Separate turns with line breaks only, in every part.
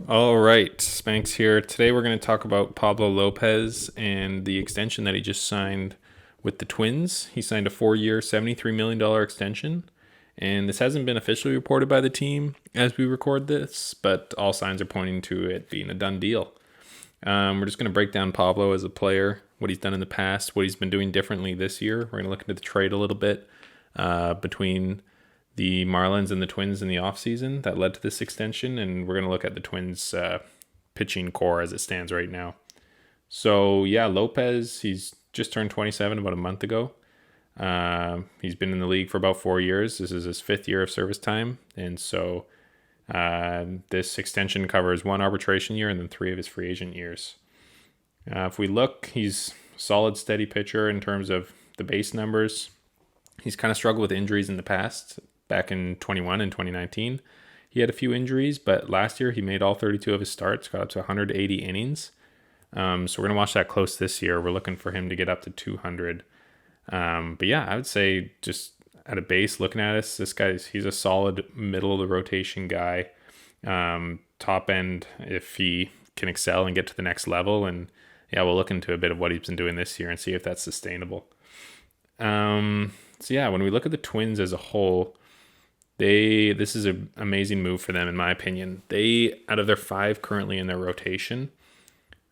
All right, Spanks here. Today we're going to talk about Pablo Lopez and the extension that he just signed with the Twins. He signed a 4-year, $73 million extension, and this hasn't been officially reported by the team as we record this, but all signs are pointing to it being a done deal. We're just going to break down Pablo as a player, what he's done in the past, what he's been doing differently this year. We're going to look into the trade a little bit between the Marlins and the Twins in the offseason that led to this extension, and we're going to look at the Twins' pitching core as it stands right now. So, yeah, Lopez, he's just turned 27 about a month ago. He's been in the league for about 4 years. This is his 5th year of service time, and so this extension covers 1 arbitration year and then 3 of his free agent years. If we look, he's a solid, steady pitcher in terms of the base numbers. He's kind of struggled with injuries in the past. Back in 21 and 2019, he had a few injuries, but last year he made all 32 of his starts, got up to 180 innings. So we're going to watch that close this year. We're looking for him to get up to 200. But yeah, I would say just at a base, looking at us, he's a solid middle of the rotation guy. Top end if he can excel and get to the next level. And yeah, we'll look into a bit of what he's been doing this year and see if that's sustainable. So yeah, when we look at the Twins as a whole, this is an amazing move for them in my opinion. They, out of their 5 currently in their rotation,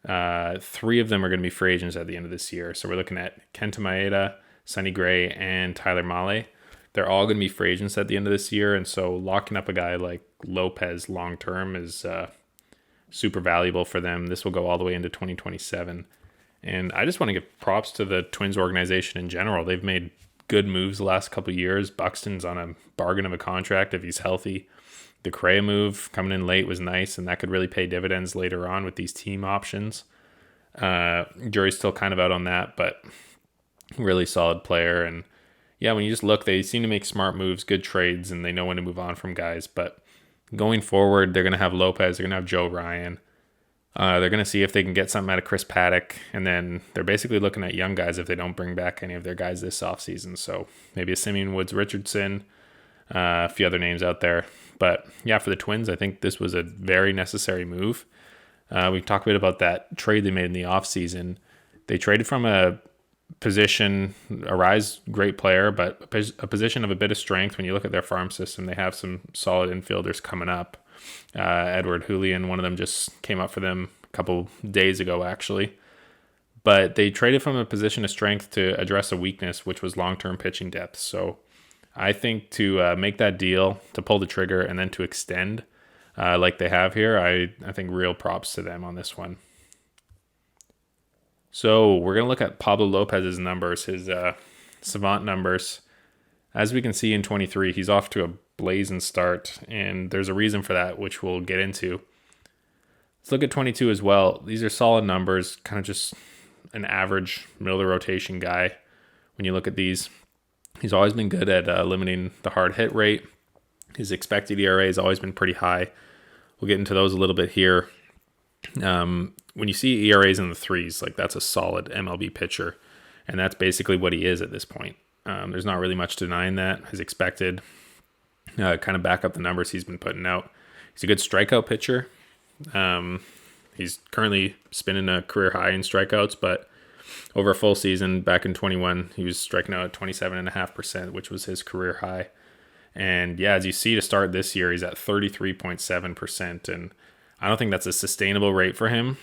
3 of them are going to be free agents at the end of this year. So we're looking at Kenta Maeda, Sonny Gray, and Tyler Mahle. They're all going to be free agents at the end of this year, and so locking up a guy like Lopez long term is super valuable for them. This will go all the way into 2027. And I just want to give props to the Twins organization in general. They've made good moves the last couple of years. Buxton's on a bargain of a contract if he's healthy. The Correa move coming in late was nice, and that could really pay dividends later on with these team options. Jury's still kind of out on that, but really solid player. And yeah, when you just look, they seem to make smart moves, good trades, and they know when to move on from guys. But going forward, they're going to have Lopez, they're going to have Joe Ryan. They're going to see if they can get something out of Chris Paddock, and then they're basically looking at young guys if they don't bring back any of their guys this offseason. So maybe a Simeon Woods Richardson, a few other names out there. But yeah, for the Twins, I think this was a very necessary move. We talked a bit about that trade they made in the offseason. They traded from a position, Arise, great player, but a position of a bit of strength. When you look at their farm system, they have some solid infielders coming up. Edward Julian, one of them just came up for them a couple days ago, actually. But they traded from a position of strength to address a weakness, which was long-term pitching depth. So I think to make that deal, to pull the trigger, and then to extend like they have here, I think real props to them on this one. So we're going to look at Pablo Lopez's numbers, his savant numbers. As we can see in 23, he's off to a blazing start, and there's a reason for that, which we'll get into. Let's look at 22 as well. These are solid numbers, kind of just an average middle of the rotation guy. When you look at these, he's always been good at limiting the hard hit rate. His expected ERA has always been pretty high. We'll get into those a little bit here. When you see ERAs in the 3s, like that's a solid MLB pitcher, and that's basically what he is at this point. There's not really much denying that. His expected kind of back up the numbers he's been putting out. He's a good strikeout pitcher. He's currently spinning a career high in strikeouts, but over a full season back in 21, he was striking out at 27.5%, which was his career high. And yeah, as you see to start this year, he's at 33.7%, and I don't think that's a sustainable rate for him.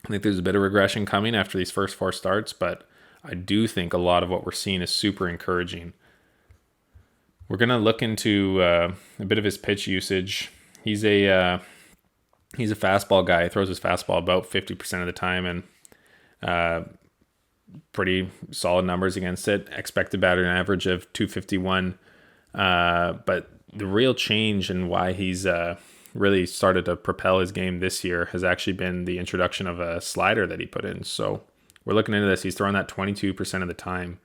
I think there's a bit of regression coming after these first 4 starts, but I do think a lot of what we're seeing is super encouraging. We're going to look into a bit of his pitch usage. He's a fastball guy. He throws his fastball about 50% of the time, and pretty solid numbers against it. Expected batting average of 251. But the real change and why he's really started to propel his game this year has actually been the introduction of a slider that he put in. So we're looking into this. He's throwing that 22% of the time.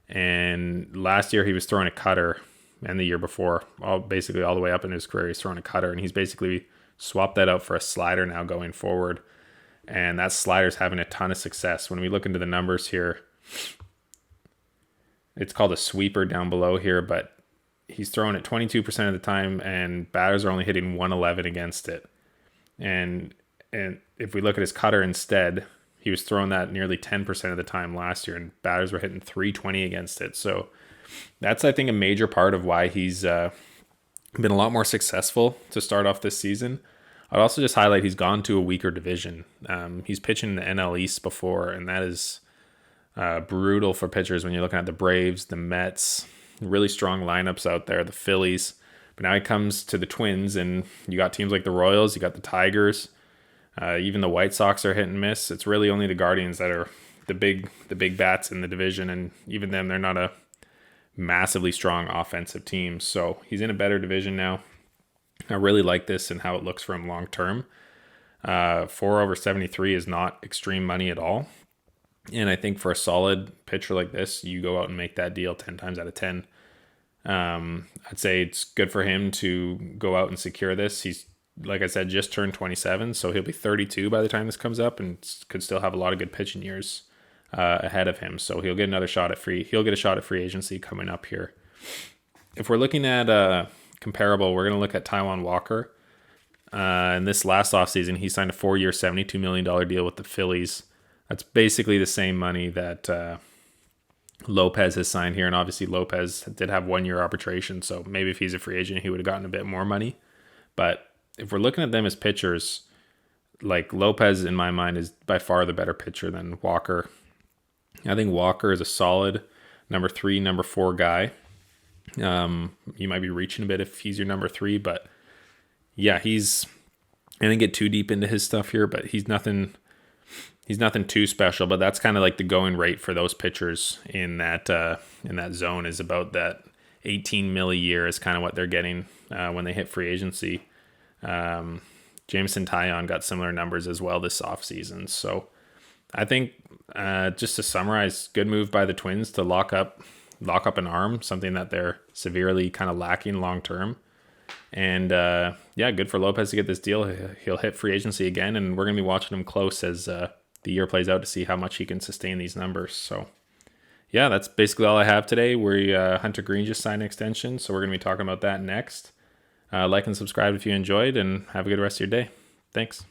And last year he was throwing a cutter, and the year before, basically all the way up in his career, he's throwing a cutter, and he's basically swapped that out for a slider now going forward. And that slider's having a ton of success. When we look into the numbers here, it's called a sweeper down below here, but he's throwing it 22% of the time, and batters are only hitting 111 against it. And if we look at his cutter instead, he was throwing that nearly 10% of the time last year, and batters were hitting 320 against it. So that's, I think, a major part of why he's been a lot more successful to start off this season. I'd also just highlight he's gone to a weaker division. He's pitching in the NL East before, and that is brutal for pitchers when you're looking at the Braves, the Mets, really strong lineups out there, the Phillies. But now he comes to the Twins, and you got teams like the Royals, you got the Tigers, even the White Sox are hit and miss. It's really only the Guardians that are the big bats in the division, and even them, they're not a massively strong offensive team. So he's in a better division now. I really like this and how it looks for him long term. 4/73 is not extreme money at all. And I think for a solid pitcher like this, you go out and make that deal 10 times out of 10. I'd say it's good for him to go out and secure this. He's, like I said, just turned 27, so he'll be 32 by the time this comes up, and could still have a lot of good pitching years ahead of him. So he'll get a shot at free agency coming up here. If we're looking at comparable, we're going to look at Taijuan Walker. In this last offseason, he signed a 4-year, $72 million deal with the Phillies. That's basically the same money that Lopez has signed here. And obviously Lopez did have 1-year arbitration, so maybe if he's a free agent, he would have gotten a bit more money. But if we're looking at them as pitchers, like Lopez, in my mind, is by far the better pitcher than Walker. I think Walker is a solid number 3, number 4 guy. You might be reaching a bit if he's your number 3, but yeah, I didn't get too deep into his stuff here, but he's nothing too special. But that's kind of like the going rate for those pitchers in that zone, is about that 18 mil a year is kind of what they're getting when they hit free agency. Jameson Taillon got similar numbers as well this offseason. So I think, just to summarize, good move by the Twins to lock up an arm, something that they're severely kind of lacking long term. And good for Lopez to get this deal. He'll hit free agency again, and we're going to be watching him close as the year plays out to see how much he can sustain these numbers. So yeah, that's basically all I have today. Hunter Green just signed an extension, so we're going to be talking about that next. Like and subscribe if you enjoyed, and have a good rest of your day. Thanks.